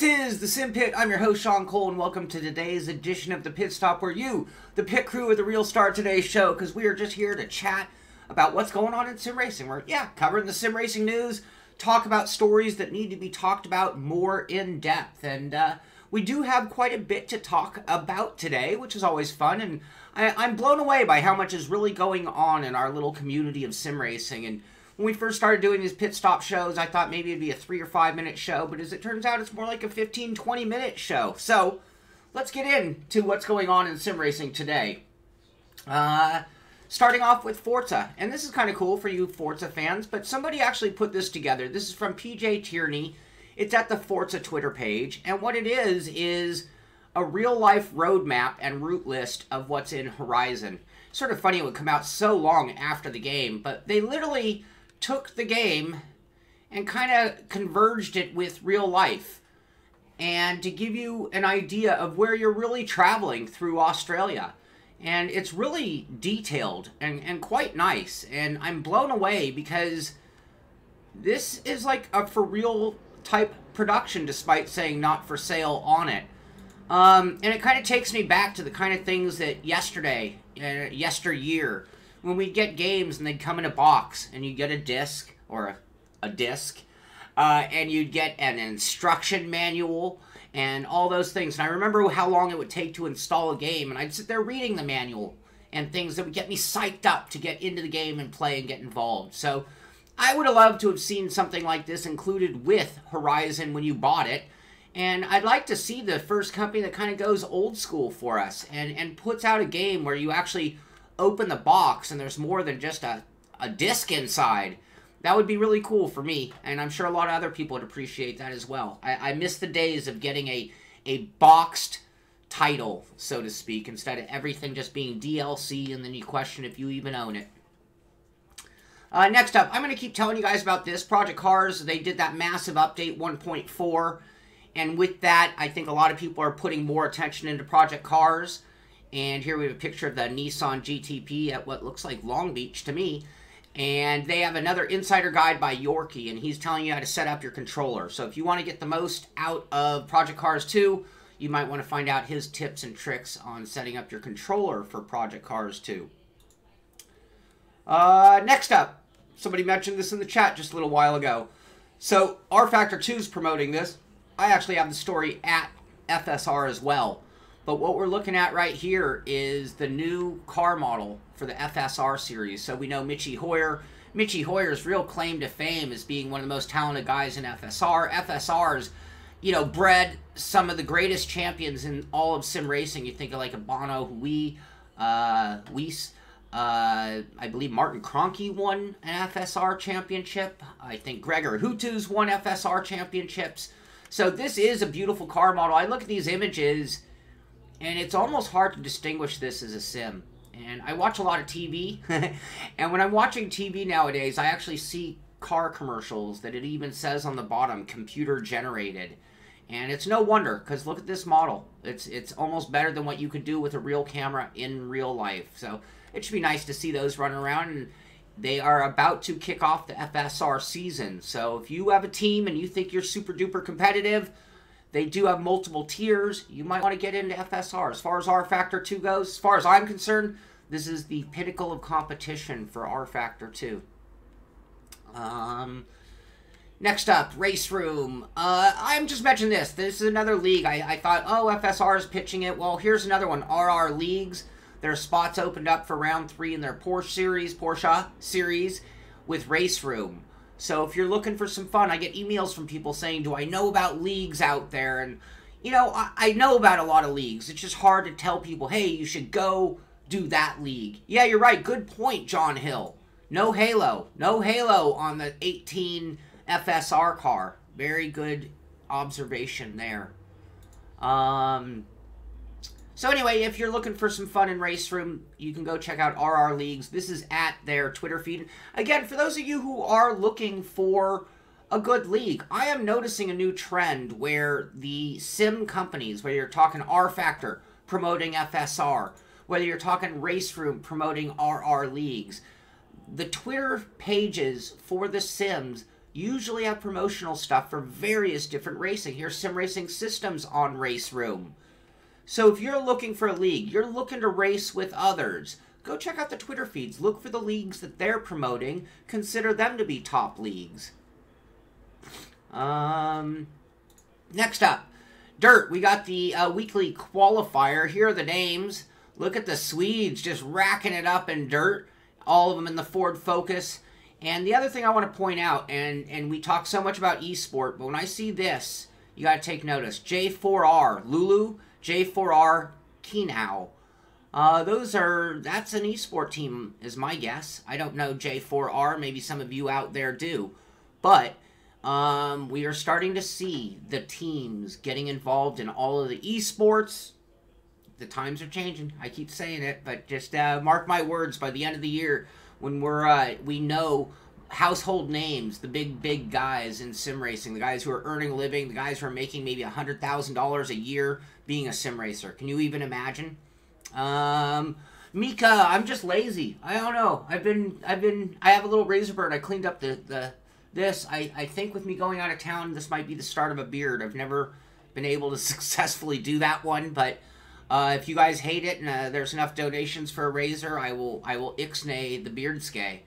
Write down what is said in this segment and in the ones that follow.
is the Simpit. I'm your host, Sean Cole, and welcome to today's edition of the Pitstop, where you, the pit crew, are the real star of today's show, because we are just here to chat about what's going on in sim racing. We're, covering the sim racing news, talk about stories that need to be talked about more in depth, and we do have quite a bit to talk about today, which is always fun, and I'm blown away by how much is really going on in our little community of sim racing. And when we first started doing these pit stop shows, I thought maybe it'd be a 3 or 5 minute show, but as it turns out, it's more like a 15-20 minute show. So let's get into what's going on in sim racing today. Starting off with Forza, and this is kind of cool for you Forza fans, but somebody actually put this together. This is from PJ Tierney. It's at the Forza Twitter page, and what it is a real-life roadmap and route list of what's in Horizon. Sort of funny it would come out so long after the game, but they literally took the game and kind of converged it with real life, and to give you an idea of where you're really traveling through Australia. And it's really detailed and quite nice, and I'm blown away because this is like a for real type production, despite saying not for sale on it. And it kind of takes me back to the kind of things that yesteryear, when we'd get games and they'd come in a box, and you'd get a disc, or a disc, and you'd get an instruction manual, and all those things. And I remember how long it would take to install a game, and I'd sit there reading the manual, and things that would get me psyched up to get into the game and play and get involved. So I would have loved to have seen something like this included with Horizon when you bought it. And I'd like to see the first company that kind of goes old school for us and puts out a game where you actually open the box and there's more than just a disc inside. That would be really cool for me, and I'm sure a lot of other people would appreciate that as well. I miss the days of getting a boxed title, so to speak, instead of everything just being DLC and then you question if you even own it. Next up, I'm going to keep telling you guys about this. Project Cars, they did that massive update 1.4. And with that, I think a lot of people are putting more attention into Project Cars. And here we have a picture of the Nissan GTP at what looks like Long Beach to me. And they have another insider guide by Yorkie, and he's telling you how to set up your controller. So if you want to get the most out of Project Cars 2, you might want to find out his tips and tricks on setting up your controller for Project Cars 2. Next up, somebody mentioned this in the chat just a little while ago. So R-Factor 2 is promoting this. I actually have the story at FSR as well. But what we're looking at right here is the new car model for the FSR series. So we know Michi Hoyer. Michi Hoyer's real claim to fame is being one of the most talented guys in FSR. FSR's, bred some of the greatest champions in all of sim racing. You think of like a Bono, Weiss. I believe Martin Kroenke won an FSR championship. I think Gregor Hutu's won FSR championships. So this is a beautiful car model. I look at these images, and it's almost hard to distinguish this as a sim. And I watch a lot of TV, and when I'm watching TV nowadays, I actually see car commercials that it even says on the bottom, computer generated. And it's no wonder, because look at this model. It's almost better than what you could do with a real camera in real life. So it should be nice to see those running around, and they are about to kick off the FSR season. So if you have a team and you think you're super duper competitive, they do have multiple tiers. You might want to get into FSR. As far as R-Factor 2 goes, as far as I'm concerned, this is the pinnacle of competition for R-Factor 2. Next up, Race Room. I'm just mentioning this. This is another league. I thought, oh, FSR is pitching it. Well, here's another one, RR Leagues. Their spots opened up for round 3 in their Porsche series with Race Room. So if you're looking for some fun, I get emails from people saying, do I know about leagues out there? And, I know about a lot of leagues. It's just hard to tell people, hey, you should go do that league. Yeah, you're right. Good point, John Hill. No halo. No halo on the 18 FSR car. Very good observation there. So anyway, if you're looking for some fun in Race Room, you can go check out RR Leagues. This is at their Twitter feed. Again, for those of you who are looking for a good league, I am noticing a new trend where the sim companies, whether you're talking R-Factor promoting FSR, whether you're talking Race Room promoting RR Leagues, the Twitter pages for the sims usually have promotional stuff for various different racing. Here's Sim Racing Systems on Race Room. So if you're looking for a league, you're looking to race with others, go check out the Twitter feeds. Look for the leagues that they're promoting. Consider them to be top leagues. Next up, Dirt. We got the weekly qualifier. Here are the names. Look at the Swedes just racking it up in Dirt. All of them in the Ford Focus. And the other thing I want to point out, and we talk so much about esport, but when I see this, you got to take notice. J4R Lulu, J4R Kinau. That's an esport team, is my guess. I don't know J4R. Maybe some of you out there do. But we are starting to see the teams getting involved in all of the esports. The times are changing. I keep saying it, but just mark my words. By the end of the year, when we know household names, the big guys in sim racing, the guys who are earning a living, the guys who are making maybe $100,000 a year being a sim racer. Can you even imagine? Mika, I'm just lazy. I don't know. I have a little razor bird. I cleaned up this. I think with me going out of town, this might be the start of a beard. I've never been able to successfully do that one, but if you guys hate it and there's enough donations for a razor, I will ixnay the beard scay.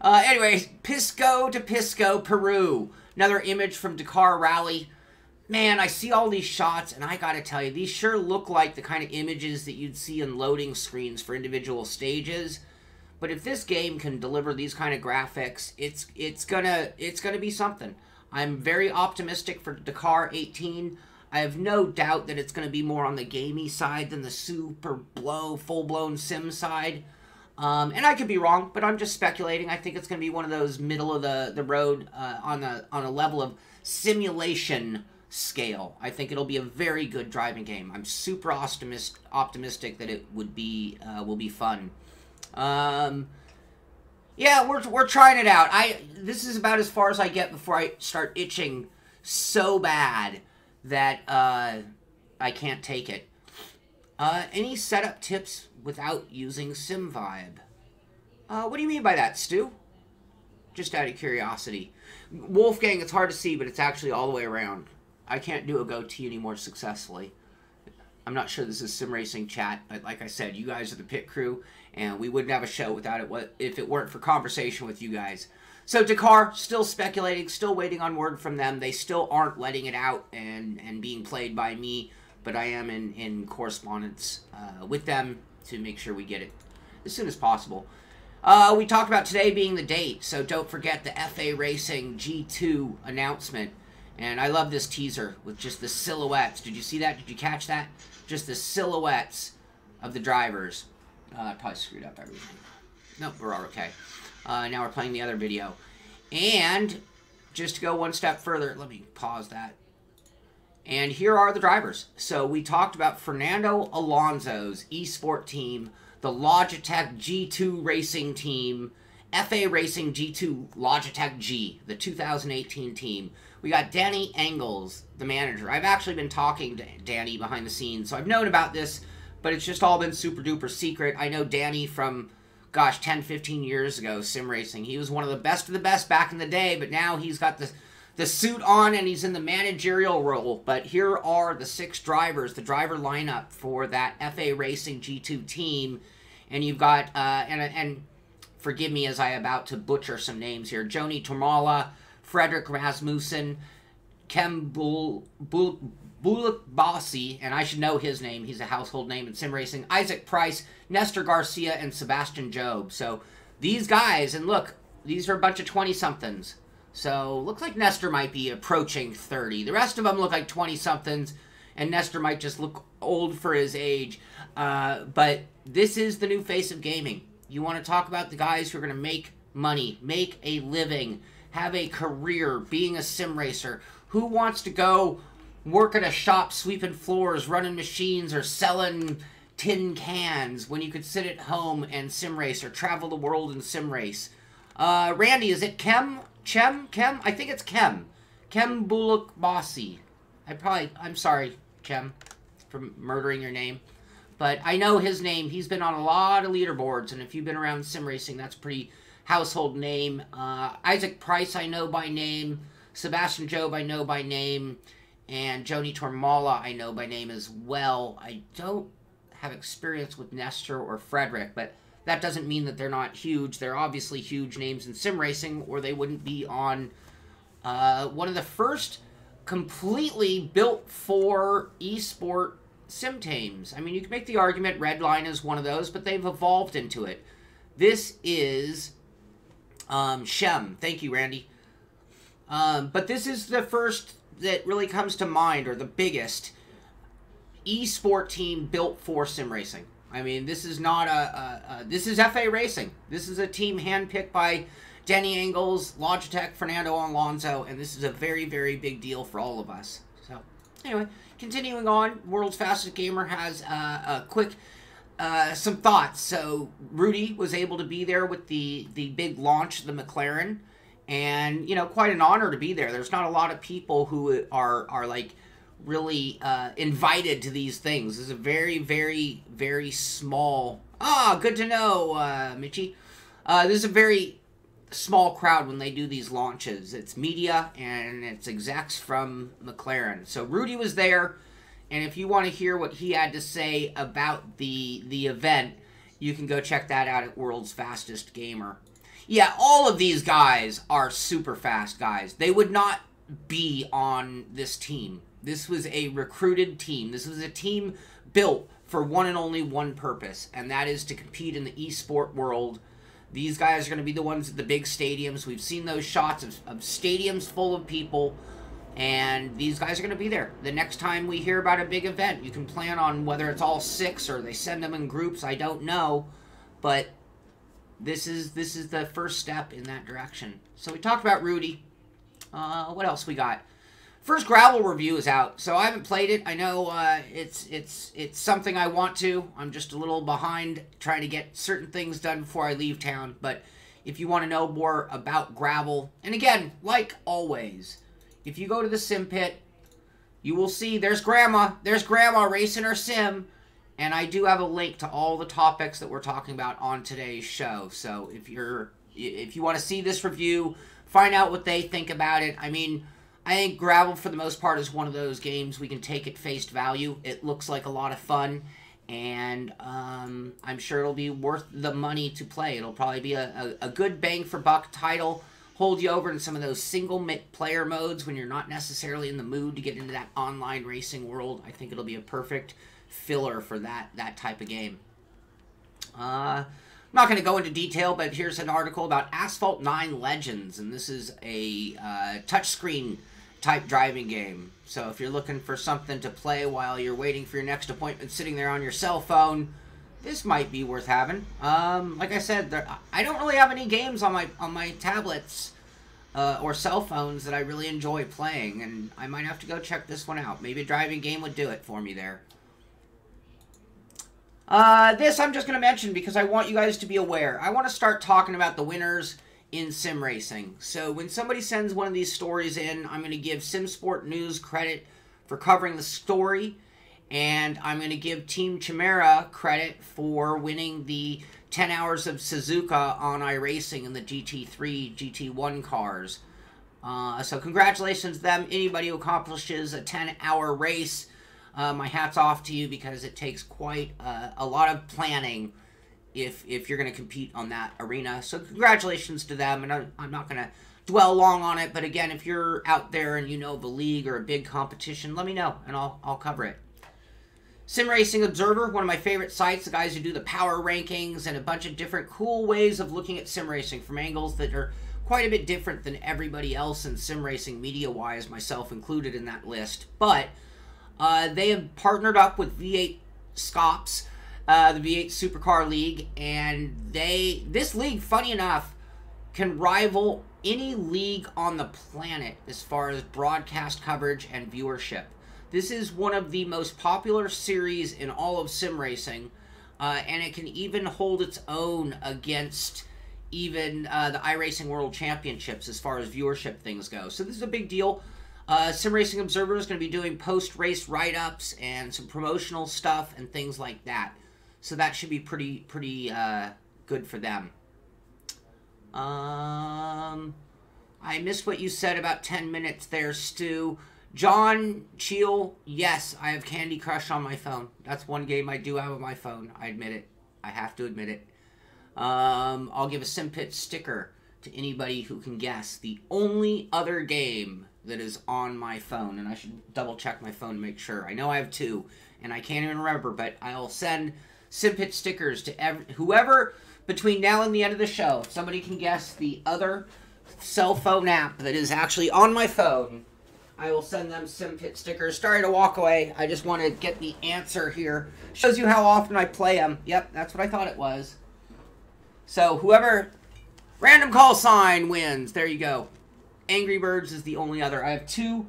Anyway, Pisco to Pisco, Peru. Another image from Dakar Rally. Man, I see all these shots, and I gotta tell you, these sure look like the kind of images that you'd see in loading screens for individual stages. But if this game can deliver these kind of graphics, it's gonna be something. I'm very optimistic for Dakar 18. I have no doubt that it's going to be more on the gamey side than the full-blown sim side. And I could be wrong, but I'm just speculating. I think it's going to be one of those middle of the road on a level of simulation scale. I think it'll be a very good driving game. I'm super optimistic that it will be fun. Yeah, we're trying it out. This is about as far as I get before I start itching so bad that I can't take it. Any setup tips without using SimVibe? What do you mean by that, Stu? Just out of curiosity. Wolfgang, it's hard to see, but it's actually all the way around. I can't do a goatee anymore successfully. I'm not sure this is sim racing chat, but like I said, you guys are the pit crew, and we wouldn't have a show without it if it weren't for conversation with you guys. So Dakar, still speculating, still waiting on word from them. They still aren't letting it out and being played by me, but I am in correspondence with them to make sure we get it as soon as possible. We talked about today being the date, so don't forget the FA Racing G2 announcement. And I love this teaser with just the silhouettes. Did you see that? Did you catch that? Just the silhouettes of the drivers. I probably screwed up everything. Nope, we're all okay. Now we're playing the other video. And just to go one step further, let me pause that. And here are the drivers. So we talked about Fernando Alonso's eSport team, the Logitech G2 Racing team, FA Racing G2 Logitech G, the 2018 team. We got Danny Engels, the manager. I've actually been talking to Danny behind the scenes, so I've known about this, but it's just all been super duper secret. I know Danny from, gosh, 10, 15 years ago, sim racing. He was one of the best back in the day, but now he's got the suit on and he's in the managerial role. But here are the 6 drivers, the driver lineup for that FA Racing G2 team. And you've got, and forgive me as I about to butcher some names here, Joni Tomala, Frederick Rasmussen, Kem Bulakbasi, and I should know his name, he's a household name in sim racing, Isaac Price, Nestor Garcia, and Sebastian Job. So these guys, and look, these are a bunch of 20-somethings. So looks like Nestor might be approaching 30. The rest of them look like 20-somethings, and Nestor might just look old for his age. But this is the new face of gaming. You want to talk about the guys who are going to make money, make a living, have a career being a sim racer. Who wants to go work at a shop sweeping floors, running machines, or selling tin cans when you could sit at home and sim race or travel the world and sim race? Randy, is it Kem? I think it's Kem. Kem Bulakbasi. I'm sorry, Kem, for murdering your name. But I know his name. He's been on a lot of leaderboards, and if you've been around sim racing, that's pretty household name. Isaac Price I know by name. Sebastian Job I know by name. And Joni Tormala I know by name as well. I don't have experience with Nestor or Frederick, but that doesn't mean that they're not huge. They're obviously huge names in sim racing, or they wouldn't be on one of the first completely built for esport sim tames. I mean, you can make the argument Redline is one of those, but they've evolved into it. This is Shem. Thank you, Randy. But this is the first that really comes to mind, or the biggest esport team built for sim racing. I mean, this is not this is FA Racing. This is a team handpicked by Denny Engels, Logitech, Fernando Alonzo, and this is a very, very big deal for all of us. So, anyway, continuing on, World's Fastest Gamer has a quick, some thoughts. So, Rudy was able to be there with the big launch of the McLaren, and, you know, quite an honor to be there. There's not a lot of people who are like, really invited to these things. This is a very, very, very small... good to know, Michi. This is a very small crowd when they do these launches. It's media and it's execs from McLaren. So Rudy was there, and if you want to hear what he had to say about the event, you can go check that out at World's Fastest Gamer. Yeah, all of these guys are super fast guys. They would not be on this team. This was a recruited team. This was a team built for one and only one purpose, and that is to compete in the esport world. These guys are going to be the ones at the big stadiums. We've seen those shots of stadiums full of people, and these guys are going to be there. The next time we hear about a big event, you can plan on whether it's all 6 or they send them in groups. I don't know, but this is the first step in that direction. So we talked about Rudy. What else we got? First gravel review is out, so I haven't played it. I know it's something I want to. I'm just a little behind trying to get certain things done before I leave town. But if you want to know more about gravel, and again, like always, if you go to the Simpit, you will see there's Grandma racing her sim, and I do have a link to all the topics that we're talking about on today's show. So if you want to see this review, find out what they think about it. I mean, I think gravel, for the most part, is one of those games we can take at face value. It looks like a lot of fun, and I'm sure it'll be worth the money to play. It'll probably be a good bang-for-buck title, hold you over in some of those single-player modes when you're not necessarily in the mood to get into that online racing world. I think it'll be a perfect filler for that type of game. I'm not going to go into detail, but here's an article about Asphalt 9 Legends, and this is a touchscreen type driving game. So if you're looking for something to play while you're waiting for your next appointment sitting there on your cell phone, this might be worth having. Like I said, I don't really have any games on my tablets or cell phones that I really enjoy playing, and I might have to go check this one out. Maybe a driving game would do it for me there. This I'm just going to mention because I want you guys to be aware. I want to start talking about the winners in sim racing. So when somebody sends one of these stories in, I'm going to give SimSport News credit for covering the story, and I'm going to give Team Chimera credit for winning the 10 hours of Suzuka on iRacing in the GT3, GT1 cars. So congratulations to them. Anybody who accomplishes a 10-hour race, my hat's off to you, because it takes quite a lot of planning if you're going to compete on that arena. So congratulations to them, and I'm not going to dwell long on it, but again, if you're out there and you know the league or a big competition, let me know, and I'll cover it. Sim Racing Observer, one of my favorite sites, the guys who do the power rankings and a bunch of different cool ways of looking at sim racing from angles that are quite a bit different than everybody else in sim racing media-wise, myself included in that list. But they have partnered up with V8 Scops, the V8 Supercar League, and this league, funny enough, can rival any league on the planet as far as broadcast coverage and viewership. This is one of the most popular series in all of sim racing, and it can even hold its own against even the iRacing World Championships as far as viewership things go. So this is a big deal. Sim Racing Observer is going to be doing post-race write-ups and some promotional stuff and things like that. So that should be pretty good for them. I missed what you said about 10 minutes there, Stu. John Cheel, yes, I have Candy Crush on my phone. That's one game I do have on my phone. I admit it. I have to admit it. I'll give a Simpit sticker to anybody who can guess the only other game that is on my phone. And I should double check my phone to make sure. I know I have two, and I can't even remember, but I'll send Simpit stickers to whoever between now and the end of the show. If somebody can guess the other cell phone app that is actually on my phone, I will send them Simpit stickers. Sorry to walk away. I just want to get the answer here. Shows you how often I play them. Yep, that's what I thought it was. So whoever, random call sign wins. There you go. Angry Birds is the only other. I have two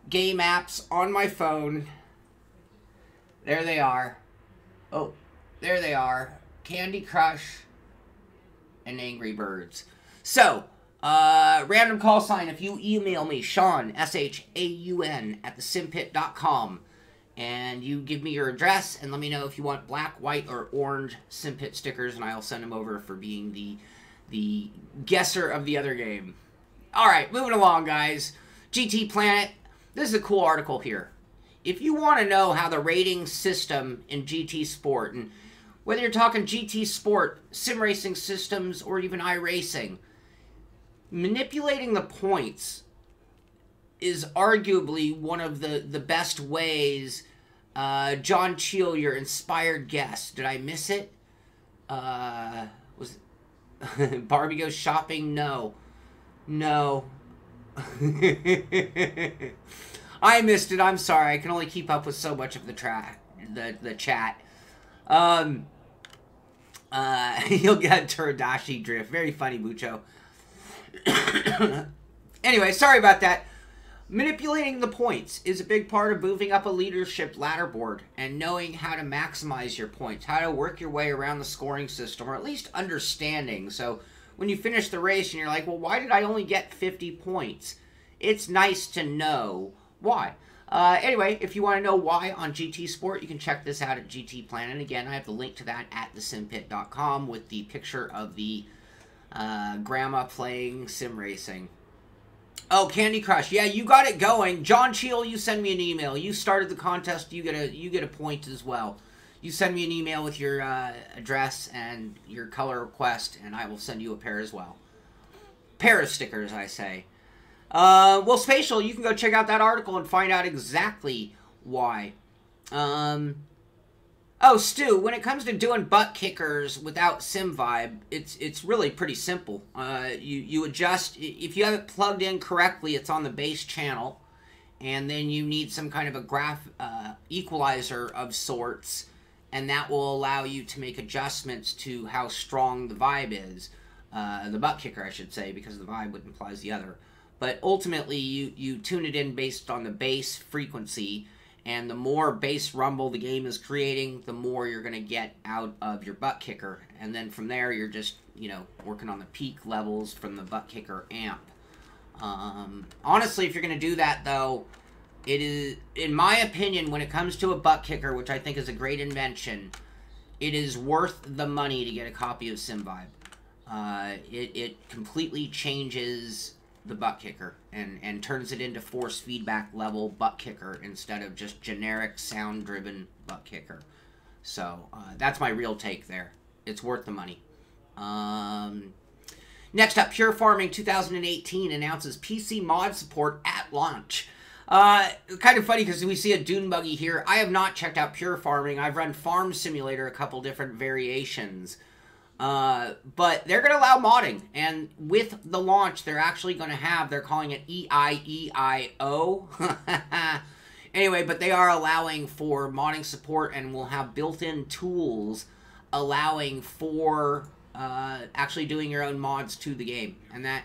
game apps on my phone. There they are. Oh, there they are. Candy Crush and Angry Birds. So, random call sign, if you email me, Sean, S-H-A-U-N, at thesimpit.com, and you give me your address and let me know if you want black, white, or orange Simpit stickers, and I'll send them over for being the guesser of the other game. Alright, moving along, guys. GT Planet. This is a cool article here. If you want to know how the rating system in GT Sport, and whether you're talking GT Sport, sim racing systems, or even iRacing, manipulating the points is arguably one of the best ways. John Cheel, your inspired guest. Did I miss it? Was Barbie goes shopping? No. No. I missed it. I'm sorry. I can only keep up with so much of the chat. You'll get Turadashi drift. Very funny, Mucho. Anyway, sorry about that. Manipulating the points is a big part of moving up a leadership ladder board and knowing how to maximize your points, how to work your way around the scoring system, or at least understanding. So when you finish the race and you're like, well, why did I only get 50 points? It's nice to know why. Anyway, if you want to know why on GT Sport, you can check this out at GT Planet. Again, I have the link to that at thesimpit.com with the picture of the grandma playing sim racing. Oh, Candy Crush. Yeah, you got it going. John Cheel, you send me an email. You started the contest. You get a point as well. You send me an email with your address and your color request, and I will send you a pair as well. Pair of stickers, I say. Well, Spatial, you can go check out that article and find out exactly why. Oh, Stu, when it comes to doing butt kickers without sim vibe, it's really pretty simple. You adjust, if you have it plugged in correctly, it's on the base channel, and then you need some kind of a equalizer of sorts, and that will allow you to make adjustments to how strong the vibe is. The butt kicker, I should say, because the vibe would implies the other. But ultimately, you tune it in based on the bass frequency, and the more bass rumble the game is creating, the more you're going to get out of your butt kicker. And then from there, you're just, working on the peak levels from the butt kicker amp. Honestly, if you're going to do that, though, it is, in my opinion, when it comes to a butt kicker, which I think is a great invention, it is worth the money to get a copy of SimVibe. It completely changes the butt kicker and turns it into force feedback level butt kicker instead of just generic sound driven butt kicker. So that's my real take there. It's worth the money. Next up, Pure Farming 2018 announces PC mod support at launch. Kind of funny because we see a dune buggy here. I have not checked out Pure Farming. I've run Farm Simulator, a couple different variations. But they're going to allow modding, and with the launch, they're actually going to have, they're calling it EIEIO. Anyway, but they are allowing for modding support, and will have built-in tools allowing for actually doing your own mods to the game. And that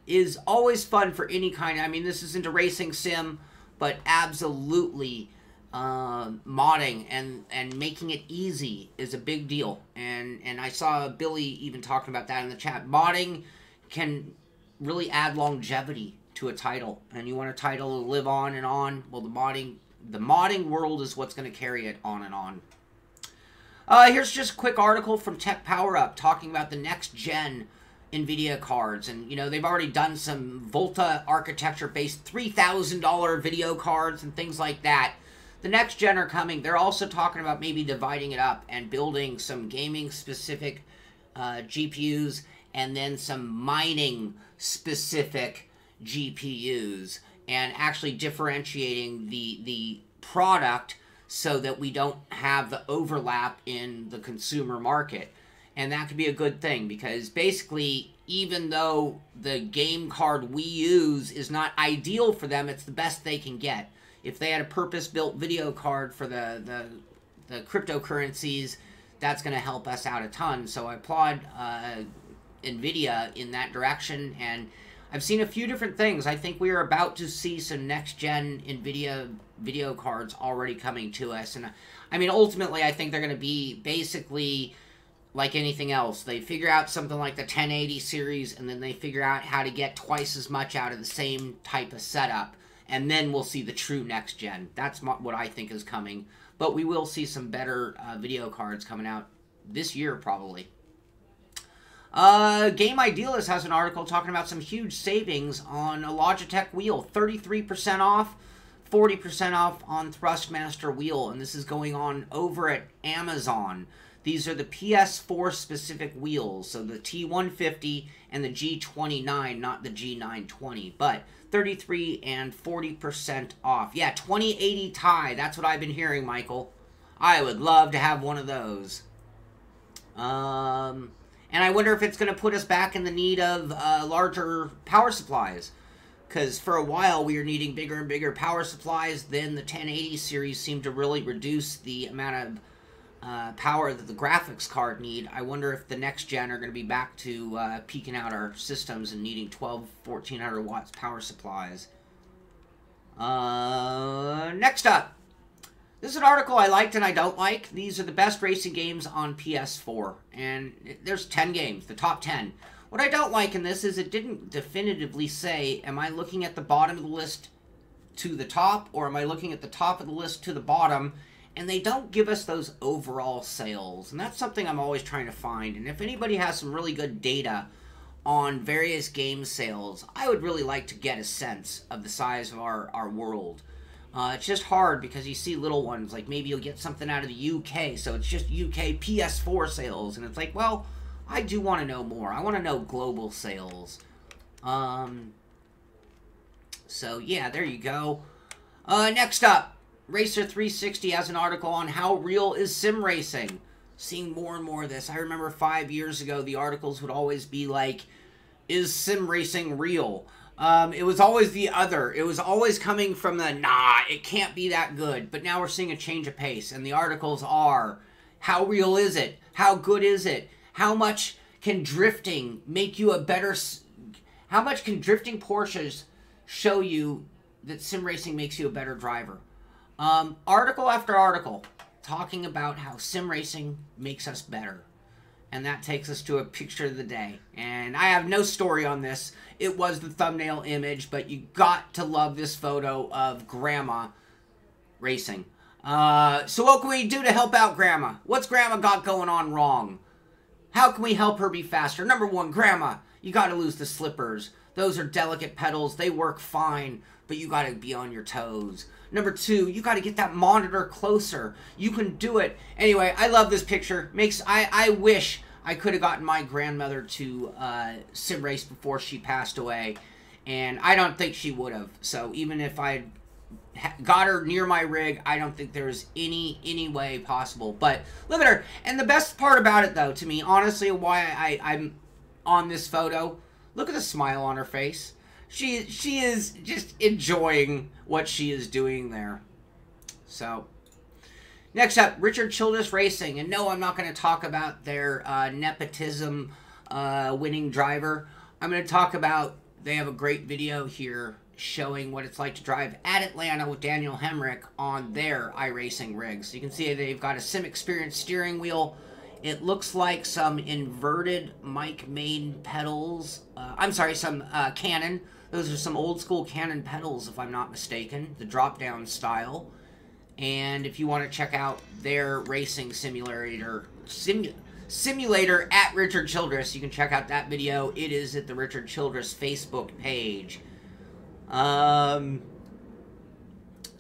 is always fun for any kind of, I mean, this isn't a racing sim, but absolutely modding and making it easy is a big deal, and I saw Billy even talking about that in the chat. Modding can really add longevity to a title, and you want a title to live on and on. Well, the modding world is what's going to carry it on and on. Here's just a quick article from Tech Power Up talking about the next gen NVIDIA cards. And, you know, they've already done some Volta architecture-based $3,000 video cards and things like that. The next gen are coming. They're also talking about maybe dividing it up and building some gaming-specific GPUs and then some mining-specific GPUs, and actually differentiating the product so that we don't have the overlap in the consumer market. And that could be a good thing, because basically, even though the game card we use is not ideal for them, it's the best they can get. If they had a purpose-built video card for the cryptocurrencies, that's going to help us out a ton. So I applaud NVIDIA in that direction, and I've seen a few different things. I think we are about to see some next-gen NVIDIA video cards already coming to us. And I mean, ultimately, I think they're going to be basically like anything else. They figure out something like the 1080 series, and then they figure out how to get twice as much out of the same type of setup. And then we'll see the true next-gen. That's what I think is coming. But we will see some better video cards coming out this year, probably. Game Idealist has an article talking about some huge savings on a Logitech wheel. 33% off, 40% off on Thrustmaster wheel. And this is going on over at Amazon. These are the PS4 specific wheels. So the T150 and the G29, not the G920. But 33 and 40% off. Yeah, 2080 Ti. That's what I've been hearing, Michael. I would love to have one of those. And I wonder if it's going to put us back in the need of larger power supplies. Because for a while we were needing bigger and bigger power supplies. Then the 1080 series seemed to really reduce the amount of power that the graphics card need. I wonder if the next gen are going to be back to peaking out our systems and needing 1400 watts power supplies. Next up. This is an article I liked and I don't like. These are the best racing games on PS4. And there's 10 games, the top 10. What I don't like in this is it didn't definitively say, am I looking at the bottom of the list to the top, or am I looking at the top of the list to the bottom? And they don't give us those overall sales. And that's something I'm always trying to find. And if anybody has some really good data on various game sales, I would really like to get a sense of the size of our world. It's just hard because you see little ones, like maybe you'll get something out of the UK, so it's just UK PS4 sales, and it's like, well, I do want to know more. I want to know global sales. So, yeah, there you go. Next up, Racer360 has an article on how real is sim racing. Seeing more and more of this. I remember 5 years ago, the articles would always be like, is sim racing real? It was always the other. It was always coming from the, nah, it can't be that good. But now we're seeing a change of pace. And the articles are, how real is it? How good is it? How much can drifting make you a better... How much can drifting Porsches show you that sim racing makes you a better driver? Article after article talking about how sim racing makes us better. And that takes us to a picture of the day. And I have no story on this. It was the thumbnail image, but you got to love this photo of Grandma racing. So what can we do to help out Grandma? What's Grandma got going on wrong? How can we help her be faster? Number one, Grandma, you got to lose the slippers. Those are delicate pedals. They work fine, but you got to be on your toes. Number two, you got to get that monitor closer. You can do it. Anyway, I love this picture. I wish I could have gotten my grandmother to sim race before she passed away, and I don't think she would have. So even if I got her near my rig, I don't think there's any way possible. But look at her. And the best part about it, though, to me, honestly, why I'm on this photo, look at the smile on her face. She is just enjoying what she is doing there. So, next up, Richard Childress Racing. And no, I'm not going to talk about their nepotism winning driver. I'm going to talk about, they have a great video here showing what it's like to drive at Atlanta with Daniel Hemrick on their iRacing rigs. So you can see they've got a Sim Experience steering wheel. It looks like some inverted Mike Main pedals. I'm sorry, some Canon. Those are some old school Canon pedals, if I'm not mistaken, the drop-down style. And if you want to check out their racing simulator, simulator at Richard Childress. You can check out that video. It is at the Richard Childress Facebook page. So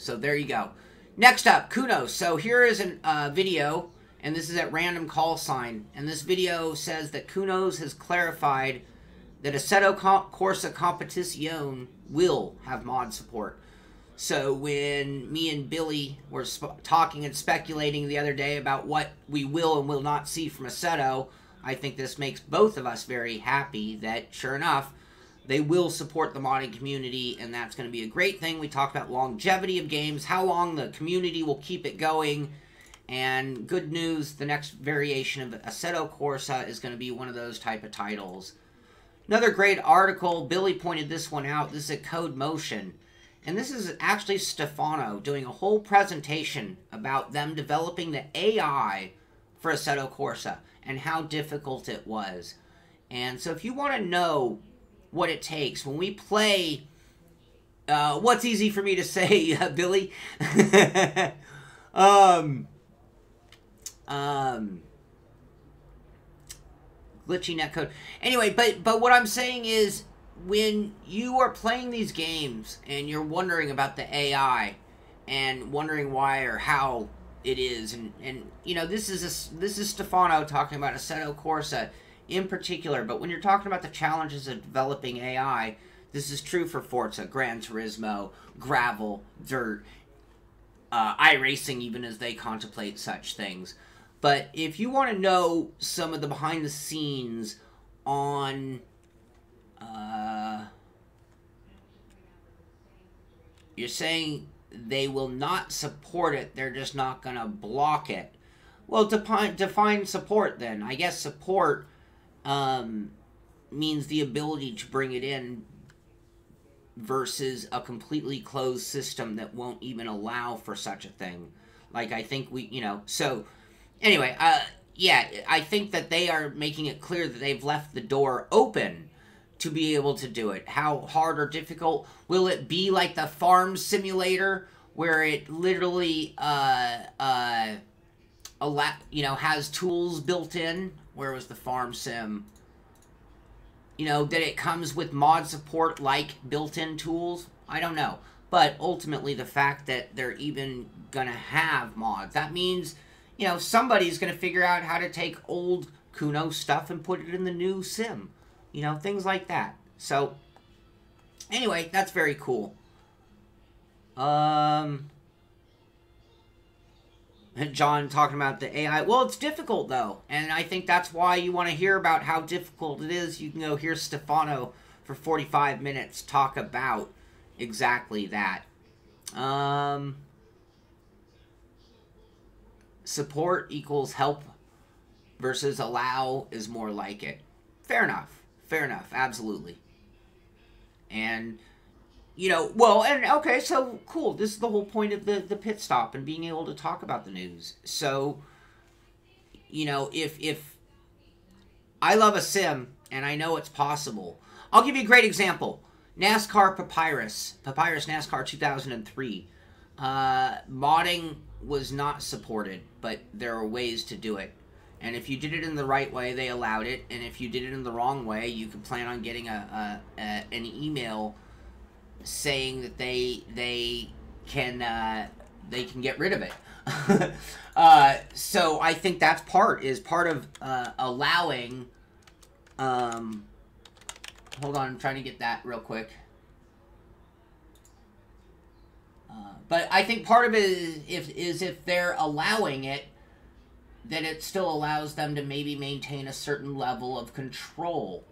there you go. Next up, Kunos. So here is a video, and this is at random call sign. And this video says that Kunos has clarified that Assetto Corsa Competizione will have mod support. So when me and Billy were talking and speculating the other day about what we will and will not see from Assetto, I think this makes both of us very happy that, sure enough, they will support the modding community, and that's going to be a great thing. We talked about longevity of games, how long the community will keep it going, and good news, the next variation of Assetto Corsa is going to be one of those type of titles. Another great article, Billy pointed this one out, this is at Code Motion, and this is actually Stefano doing a whole presentation about them developing the AI for Assetto Corsa and how difficult it was. And so if you want to know what it takes when we play, what's easy for me to say, Billy? Glitchy netcode. Anyway, but what I'm saying is, when you are playing these games and you're wondering about the AI and wondering why or how it is, and you know, this is Stefano talking about Assetto Corsa in particular, but when you're talking about the challenges of developing AI, this is true for Forza, Gran Turismo, Gravel, Dirt, iRacing, even as they contemplate such things. But if you want to know some of the behind the scenes on you're saying they will not support it, they're just not going to block it. Well, define support then. I guess support means the ability to bring it in versus a completely closed system that won't even allow for such a thing. Like, I think we, you know, so anyway, yeah, I think that they are making it clear that they've left the door open to be able to do it. How hard or difficult? Will it be like the farm simulator where it literally, you know, has tools built in? Where was the farm sim? You know, that it comes with mod support like built-in tools? I don't know. But ultimately, the fact that they're even going to have mods, that means, you know, somebody's going to figure out how to take old Kuno stuff and put it in the new sim. You know, things like that. So, anyway, that's very cool. John talking about the AI. Well, it's difficult, though. And I think that's why you want to hear about how difficult it is. You can go hear Stefano for 45 minutes talk about exactly that. Support equals help versus allow is more like it. Fair enough. Fair enough. Absolutely. And, you know, well, and okay, so cool. This is the whole point of the pit stop and being able to talk about the news. So, you know, if I love a sim and I know it's possible, I'll give you a great example. NASCAR Papyrus NASCAR 2003. Modding was not supported, but there are ways to do it. And if you did it in the right way, they allowed it. And if you did it in the wrong way, you could plan on getting an email saying that they can get rid of it. So I think that's part of allowing. Hold on, I'm trying to get that real quick. But I think part of it is if they're allowing it, then it still allows them to maybe maintain a certain level of control.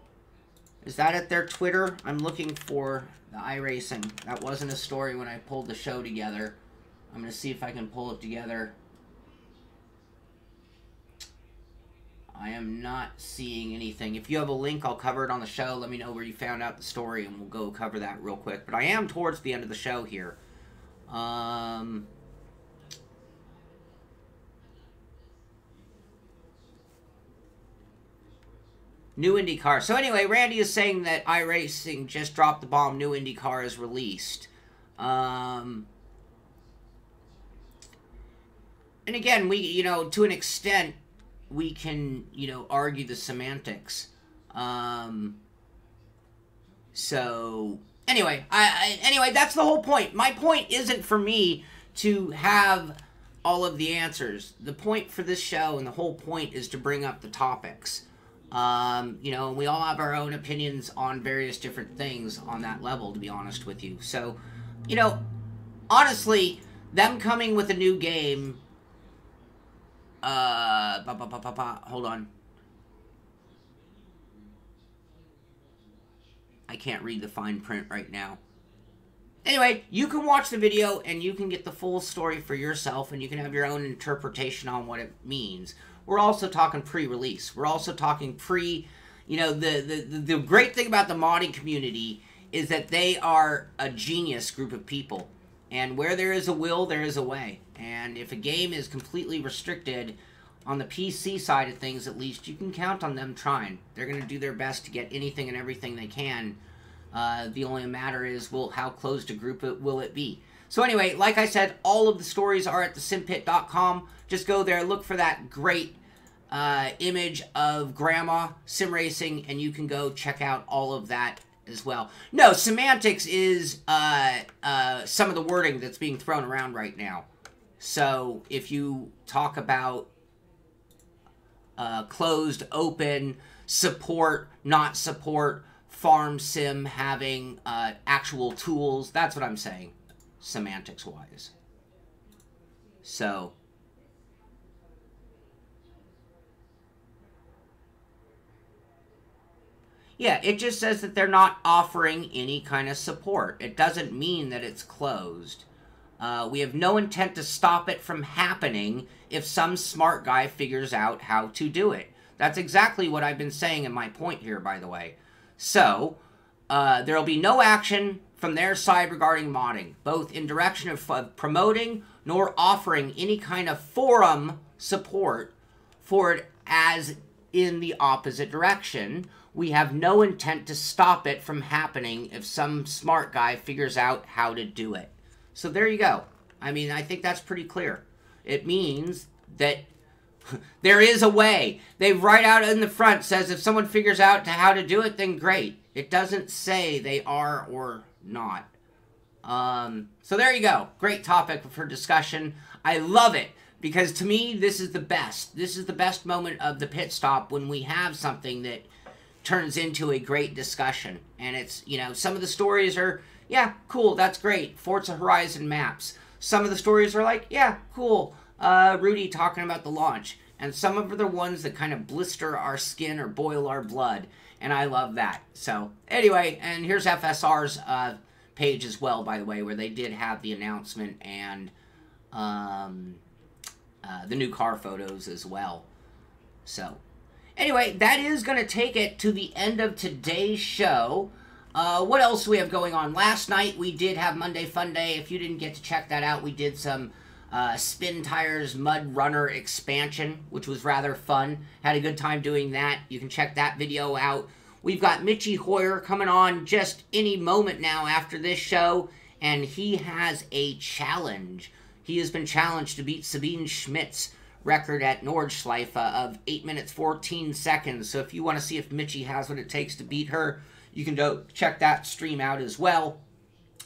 Is that at their Twitter? I'm looking for the iRacing. That wasn't a story when I pulled the show together. I'm going to see if I can pull it together. I am not seeing anything. If you have a link, I'll cover it on the show. Let me know where you found out the story, and we'll go cover that real quick. But I am towards the end of the show here. New IndyCar. So anyway, Randy is saying that iRacing just dropped the bomb. New IndyCar is released. And again, we, you know, to an extent, we can, you know, argue the semantics. So anyway, anyway, that's the whole point. My point isn't for me to have all of the answers. The point for this show and the whole point is to bring up the topics. You know, we all have our own opinions on various different things on that level, to be honest with you. So, you know, honestly, them coming with a new game, hold on. I can't read the fine print right now. Anyway, you can watch the video and you can get the full story for yourself and you can have your own interpretation on what it means. We're also talking pre-release. We're also talking you know, the great thing about the modding community is that they are a genius group of people. And where there is a will, there is a way. And if a game is completely restricted, on the PC side of things at least, you can count on them trying. They're going to do their best to get anything and everything they can. The only matter is, how closed a group will it be? So anyway, like I said, all of the stories are at thesimpit.com. Just go there, look for that great image of Grandma sim racing, and you can go check out all of that as well. No, semantics is some of the wording that's being thrown around right now. So if you talk about closed, open, support, not support, farm sim having actual tools, that's what I'm saying, semantics-wise. So yeah, it just says that they're not offering any kind of support. It doesn't mean that it's closed. We have no intent to stop it from happening if some smart guy figures out how to do it. That's exactly what I've been saying in my point here, by the way. So, there will be no action from their side regarding modding, both in direction of promoting nor offering any kind of forum support for it, as in the opposite direction. We have no intent to stop it from happening if some smart guy figures out how to do it. So there you go. I mean, I think that's pretty clear. It means that there is a way. They right out in the front says if someone figures out how to do it, then great. It doesn't say they are or not. So there you go. Great topic for discussion. I love it because to me, this is the best. This is the best moment of the pit stop when we have something that turns into a great discussion. And it's, you know, some of the stories are, yeah, cool, that's great. Forza Horizon maps. Some of the stories are like, yeah, cool. Rudy talking about the launch. And some of the ones that kind of blister our skin or boil our blood. And I love that. So, anyway, and here's FSR's page as well, by the way, where they did have the announcement and the new car photos as well. So, anyway, that is going to take it to the end of today's show. What else do we have going on? Last night we did have Monday Fun Day. If you didn't get to check that out, we did some Spin Tires Mud Runner expansion, which was rather fun. Had a good time doing that. You can check that video out. We've got Mitchie Hoyer coming on just any moment now after this show, and he has a challenge. He has been challenged to beat Sabine Schmidt's record at Nordschleife of 8 minutes 14 seconds. So if you want to see if Mitchie has what it takes to beat her, you can go check that stream out as well.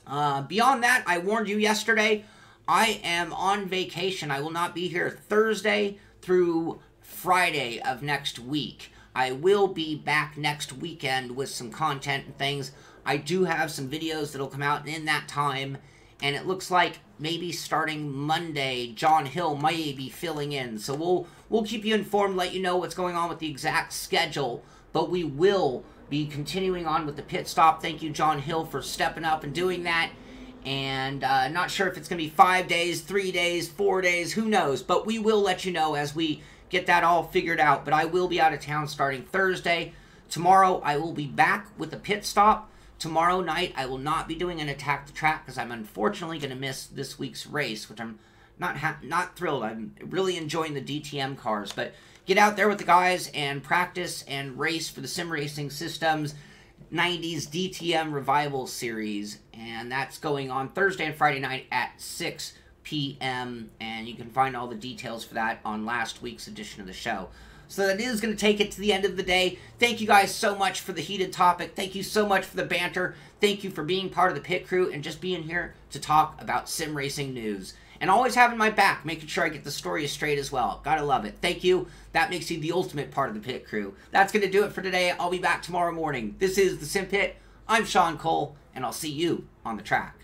Beyond that, I warned you yesterday, I am on vacation. I will not be here Thursday through Friday of next week. I will be back next weekend with some content and things. I do have some videos that'll come out in that time, and it looks like maybe starting Monday, John Hill might be filling in. So we'll keep you informed, let you know what's going on with the exact schedule, but we will be continuing on with the pit stop. Thank you, John Hill, for stepping up and doing that. And not sure if it's going to be 5 days, 3 days, 4 days, who knows. But we will let you know as we get that all figured out. But I will be out of town starting Thursday. Tomorrow I will be back with the pit stop. Tomorrow night I will not be doing an Attack the Track because I'm unfortunately going to miss this week's race, which I'm not thrilled. I'm really enjoying the DTM cars. But get out there with the guys and practice and race for the Sim Racing Systems 90s DTM Revival Series. And that's going on Thursday and Friday night at 6 p.m. And you can find all the details for that on last week's edition of the show. So that is going to take it to the end of the day. Thank you guys so much for the heated topic. Thank you so much for the banter. Thank you for being part of the pit crew and just being here to talk about sim racing news. And always having my back, making sure I get the story straight as well. Gotta love it. Thank you. That makes you the ultimate part of the pit crew. That's going to do it for today. I'll be back tomorrow morning. This is the Simpit. I'm Sean Cole, and I'll see you on the track.